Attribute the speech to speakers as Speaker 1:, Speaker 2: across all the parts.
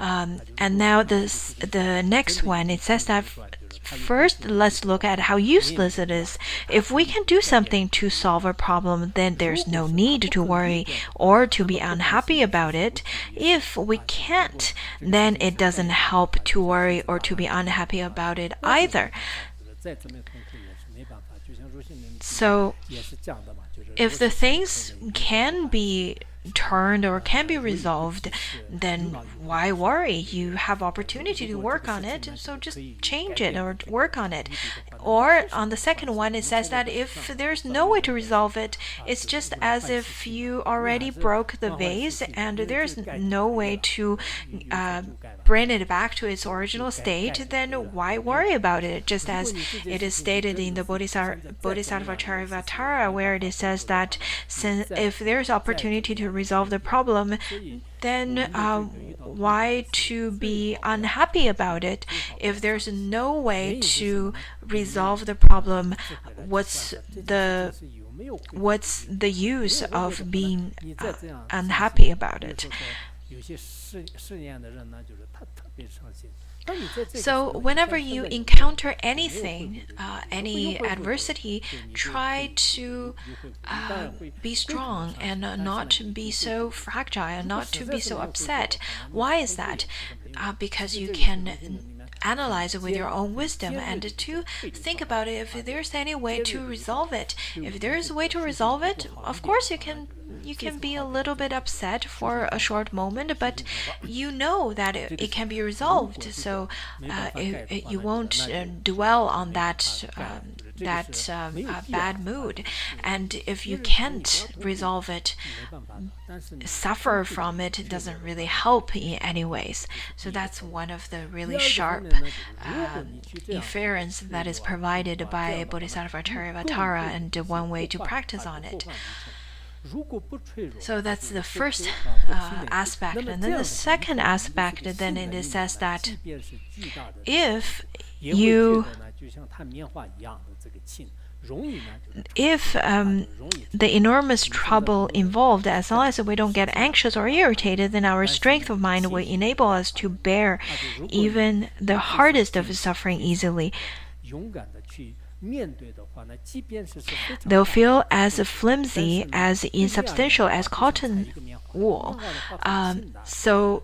Speaker 1: And now the next one, it says that first, let's look at how useless it is. If we can do something to solve a problem, then there's no need to worry or to be unhappy about it. If we can't, then it doesn't help to worry or to be unhappy about it either. So, if the things can be turned or can be resolved, then why worry? You have opportunity to work on it, so just change it or work on it. Or on the second one, it says that if there's no way to resolve it, it's just as if you already broke the vase and there's no way to bring it back to its original state, then why worry about it? Just as it is stated in the Bodhisattva Charivatara, where it says that if there's opportunity to resolve the problem, then why to be unhappy about it? If there's no way to resolve the problem, what's the use of being unhappy about it? So whenever you encounter anything, any adversity, try to be strong and not be so fragile, not to be so upset. Why is that? Because you can analyze it with your own wisdom and to think about it if there's any way to resolve it. If there is a way to resolve it, of course you can be a little bit upset for a short moment, but you know that it can be resolved, so you won't dwell on that bad mood. And if you can't resolve it, suffer from it, it doesn't really help in any ways. So that's one of the really sharp inference that is provided by Bodhisattva Charivatara, and one way to practice on it. So that's the first aspect. And then the second aspect, then it says that if the enormous trouble involved, as long as we don't get anxious or irritated, then our strength of mind will enable us to bear even the hardest of suffering easily. They'll feel as flimsy, as insubstantial as cotton wool. So,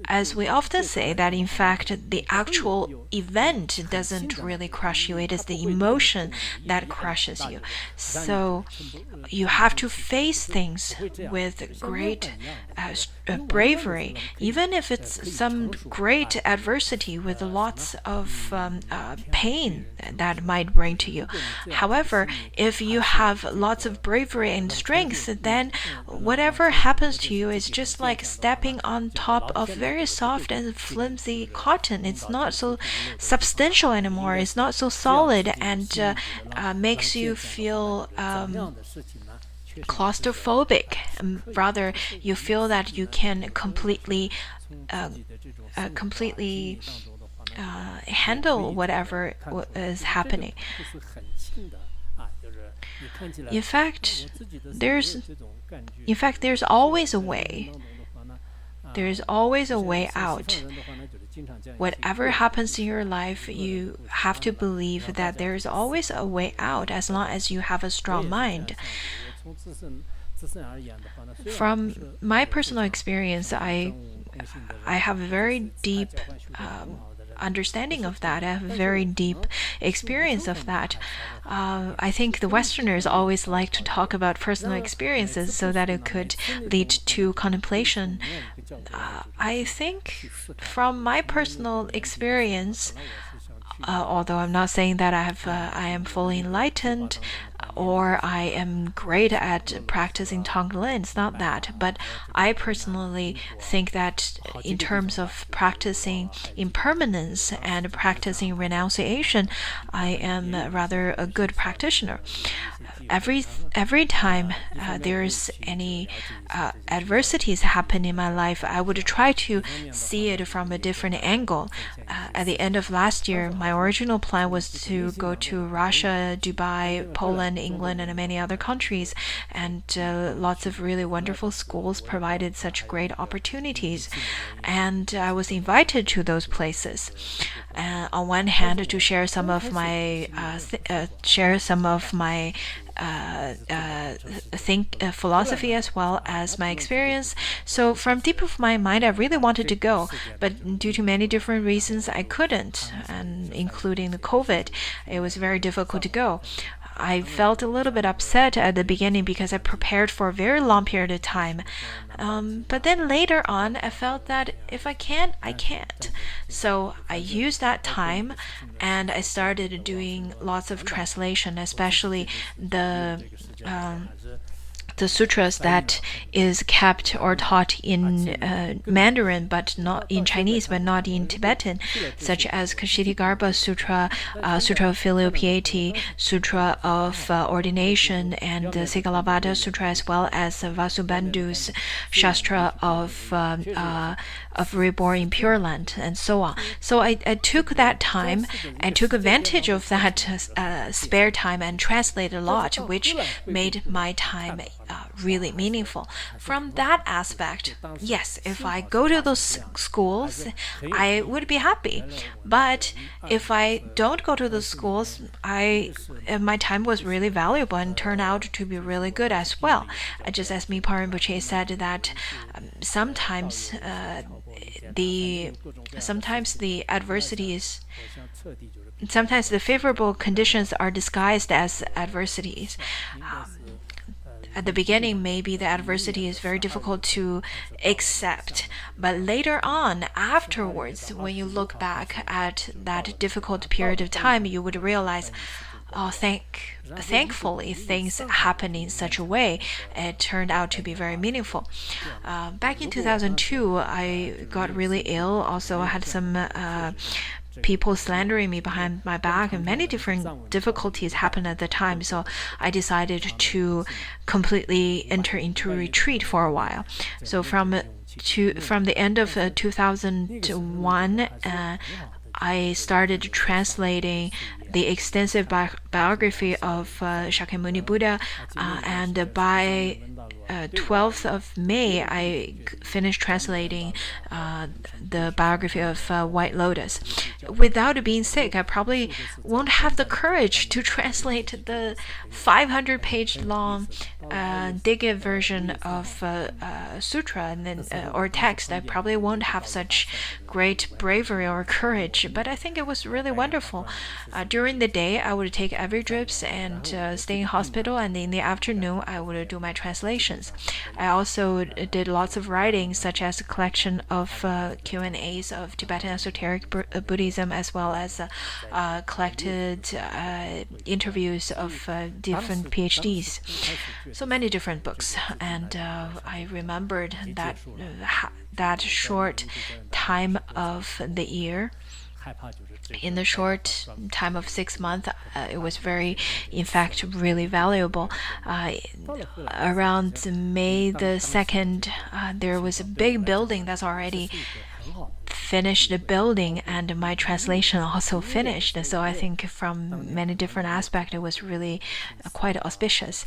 Speaker 1: as we often say, that in fact the actual event doesn't really crush you, it is the emotion that crushes you. So you have to face things with great bravery, even if it's some great adversity with lots of pain that might bring to you. However, if you have lots of bravery and strength, then whatever happens to you is just like stepping on top of very soft and flimsy cotton. It's not so substantial anymore. It's not so solid, and makes you feel claustrophobic. Rather, you feel that you can completely handle whatever is happening. In fact, there's always a way. There's always a way out. Whatever happens in your life, you have to believe that there is always a way out as long as you have a strong mind. From my personal experience, I have a very deep understanding of that. I have a very deep experience of that. I think the Westerners always like to talk about personal experiences so that it could lead to contemplation. I think from my personal experience, although I'm not saying that I am fully enlightened or I am great at practicing Tonglen, it's not that. But I personally think that in terms of practicing impermanence and practicing renunciation, I am rather a good practitioner. every time there's any adversities happen in my life, I would try to see it from a different angle. At the end of last year, my original plan was to go to Russia, Dubai, Poland, England, and many other countries, and lots of really wonderful schools provided such great opportunities, and I was invited to those places. On one hand, to share some of my philosophy as well as my experience. So from deep of my mind, I really wanted to go, but due to many different reasons, I couldn't, and including the COVID, it was very difficult to go. I felt a little bit upset at the beginning because I prepared for a very long period of time. But then later on, I felt that if I can't, I can't. So I used that time and I started doing lots of translation, especially the sutras that is kept or taught in Mandarin, but not in Chinese, but not in Tibetan, such as Kshitigarbha Sutra, Sutra of Filial Piety, Sutra of Ordination, and the Sigalavada Sutra, as well as Vasubandhu's Shastra of Reborn in Pure Land, and so on. So I took that time and took advantage of that spare time and translated a lot, which made my time really meaningful. From that aspect, yes, if I go to those schools, I would be happy. But if I don't go to those schools, my time was really valuable and turned out to be really good as well. Just as Mipa Rinpoche said that sometimes the adversities, sometimes the favorable conditions are disguised as adversities. At the beginning, maybe the adversity is very difficult to accept, but later on, afterwards, when you look back at that difficult period of time, you would realize, oh, thankfully, things happened in such a way. It turned out to be very meaningful. Back in 2002, I got really ill. Also, I had some people slandering me behind my back, and many different difficulties happened at the time. So I decided to completely enter into retreat for a while. So from the end of 2001, I started translating the extensive biography of Shakyamuni Buddha, and by 12th of May, I finished translating the biography of White Lotus. Without being sick, I probably won't have the courage to translate the 500-page long Dighe version of sutra and then or text. I probably won't have such great bravery or courage, but I think it was really wonderful. During the day, I would take every drips and stay in hospital, and in the afternoon, I would do my translations. I also did lots of writing, such as a collection of Q&As of Tibetan esoteric Buddhism, as well as collected interviews of different PhDs. So many different books, and I remembered that short time of the year. In the short time of 6 months, it was in fact, really valuable. Around May the 2nd, there was a big building that's already finished building, and my translation also finished. So I think from many different aspects, it was really quite auspicious.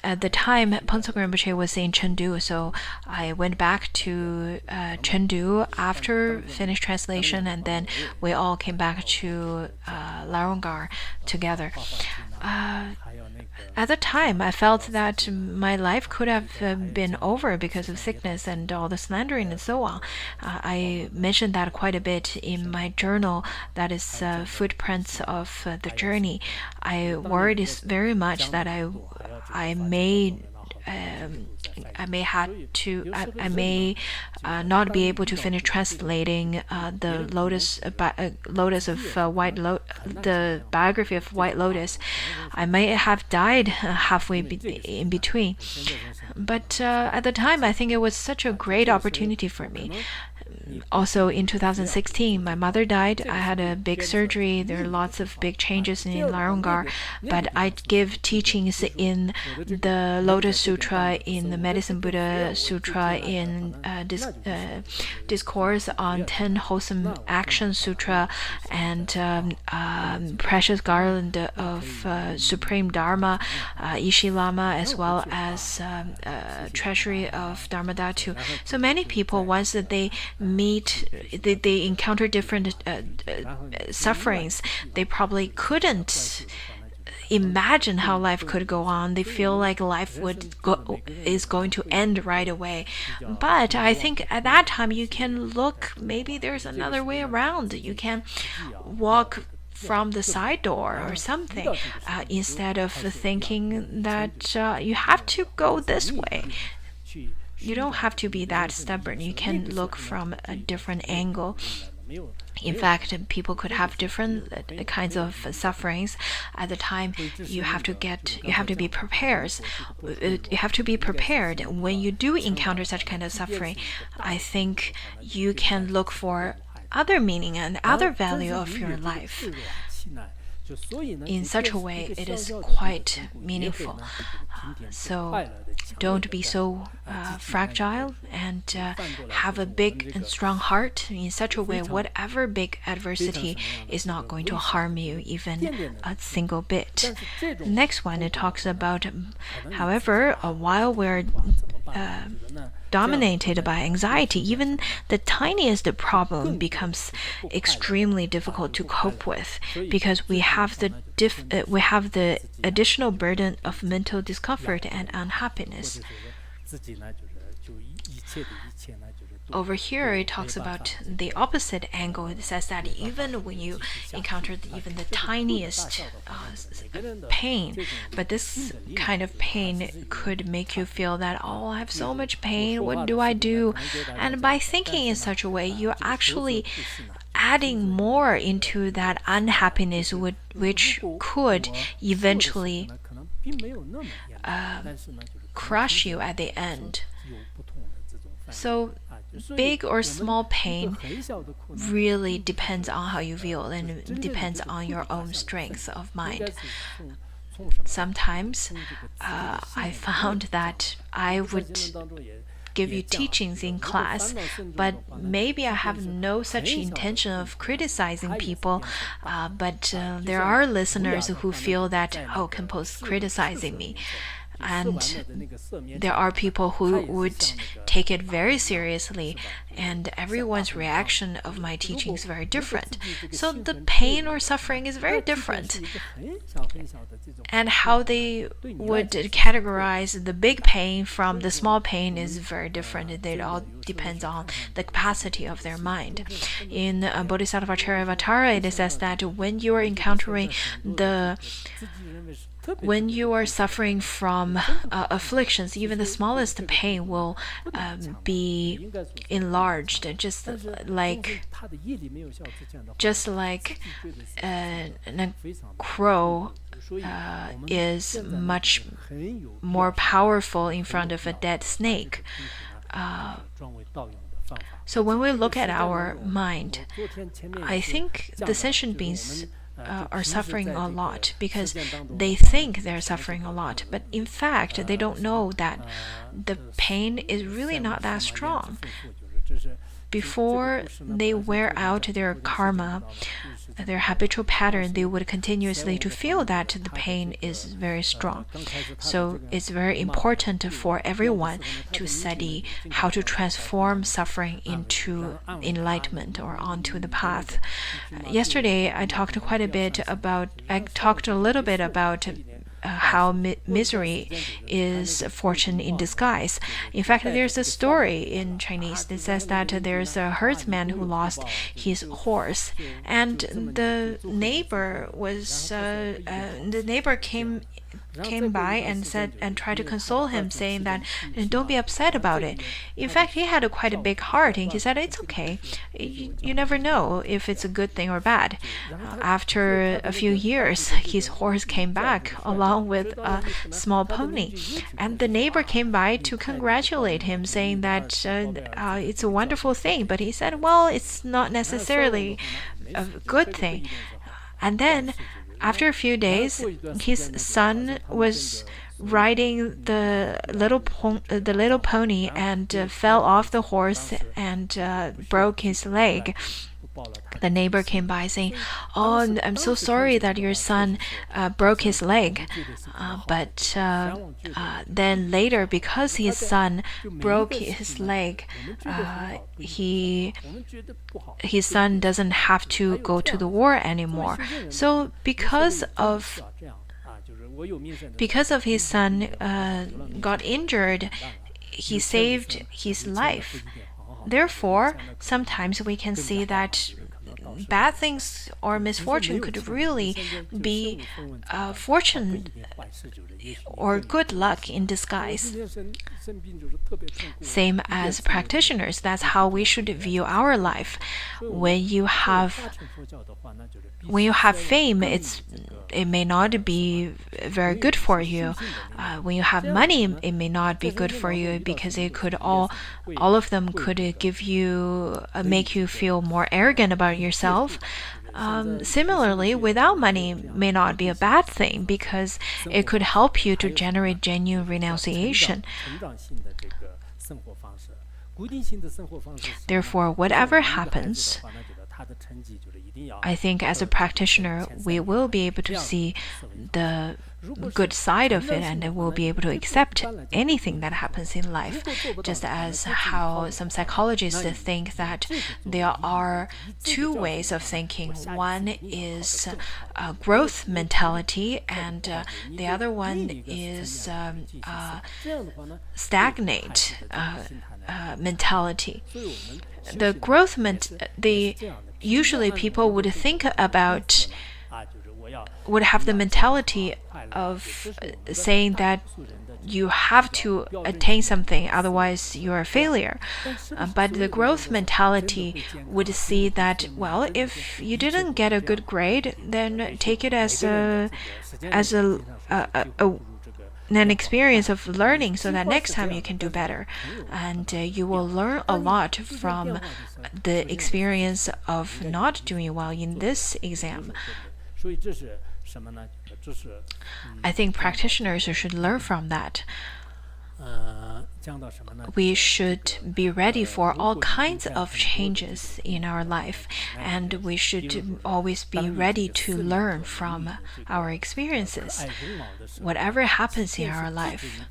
Speaker 1: At the time, Phuntsog Rinpoche was in Chengdu, so I went back to Chengdu after finished translation, and then we all came back to Larongar together. At the time, I felt that my life could have been over because of sickness and all the slandering and so on. I mentioned that quite a bit in my journal, that is Footprints of the Journey. I worried very much that I may not be able to finish translating the the biography of White Lotus. I may have died halfway in between. But at the time, I think it was such a great opportunity for me. also in 2016, my mother died. I had a big surgery. There are lots of big changes in Larungar, but I give teachings in the Lotus Sutra, in the Medicine Buddha Sutra, in Discourse on 10 Wholesome Action Sutra, and Precious Garland of Supreme Dharma, Ishi Lama, as well as Treasury of Dharma Dhatu. So many people, once that they meet, they encounter different sufferings, they probably couldn't imagine how life could go on. They feel like life is going to end right away. But I think at that time you can look, maybe there's another way around. You can walk from the side door or something, instead of thinking that you have to go this way. You don't have to be that stubborn. You can look from a different angle. In fact, people could have different kinds of sufferings. At the time, you have to be prepared. You have to be prepared when you do encounter such kind of suffering. I think you can look for other meaning and other value of your life. In such a way, it is quite meaningful. So don't be so fragile, and have a big and strong heart. In such a way, whatever big adversity is not going to harm you even a single bit. Next one, it talks about, however, while we're dominated by anxiety, even the tiniest problem becomes extremely difficult to cope with, because we have the additional burden of mental discomfort and unhappiness. Over here, it talks about the opposite angle. It says that even when you encounter even the tiniest pain, but this kind of pain could make you feel that, oh, I have so much pain, what do I do? And by thinking in such a way, you're actually adding more into that unhappiness, which could eventually crush you at the end. So big or small pain really depends on how you feel, and depends on your own strength of mind. Sometimes I found that I would give you teachings in class, but maybe I have no such intention of criticizing people, but there are listeners who feel that, oh, Kenpo's criticizing me. And there are people who would take it very seriously, and everyone's reaction of my teaching is very different. So the pain or suffering is very different. And how they would categorize the big pain from the small pain is very different. It all depends on the capacity of their mind. In Bodhisattva Charyavatara, it says that when you are encountering when you are suffering from afflictions, even the smallest pain will be enlarged, just like a crow is much more powerful in front of a dead snake. So when we look at our mind, I think the sentient beings are suffering a lot because they think they're suffering a lot, but in fact they don't know that the pain is really not that strong. Before they wear out their karma, their habitual pattern, they would continuously to feel that the pain is very strong. So it's very important for everyone to study how to transform suffering into enlightenment or onto the path. Yesterday, I talked a little bit about how misery is fortune in disguise. In fact, there's a story in Chinese that says that there's a herdsman who lost his horse, and the neighbor came came by and said and tried to console him, saying that don't be upset about it. In fact, he had quite a big heart, and he said it's okay. You never know if it's a good thing or bad. After a few years, his horse came back along with a small pony, and the neighbor came by to congratulate him, saying that it's a wonderful thing. But he said, well, it's not necessarily a good thing. And then, after a few days, his son was riding the little pony and fell off the horse and broke his leg. The neighbor came by saying, "Oh, I'm so sorry that your son broke his leg." But then later, because his son broke his leg, his son doesn't have to go to the war anymore. So because of his son got injured, he saved his life. Therefore, sometimes we can see that bad things or misfortune could really be fortune or good luck in disguise. Same as practitioners, that's how we should view our life. When you have fame, it may not be very good for you. When you have money, it may not be good for you because it could all of them could give you make you feel more arrogant about yourself. Similarly, without money may not be a bad thing because it could help you to generate genuine renunciation. Therefore, whatever happens, I think as a practitioner, we will be able to see the good side of it and we'll be able to accept anything that happens in life. Just as how some psychologists think that there are two ways of thinking. One is growth mentality and the other one is stagnate mentality. The growth usually people would have the mentality of saying that you have to attain something, otherwise you're a failure. But the growth mentality would see that, well, if you didn't get a good grade, then take it as an experience of learning so that next time you can do better. And you will learn a lot from the experience of not doing well in this exam. I think practitioners should learn from that. We should be ready for all kinds of changes in our life, and we should always be ready to learn from our experiences, whatever happens in our life.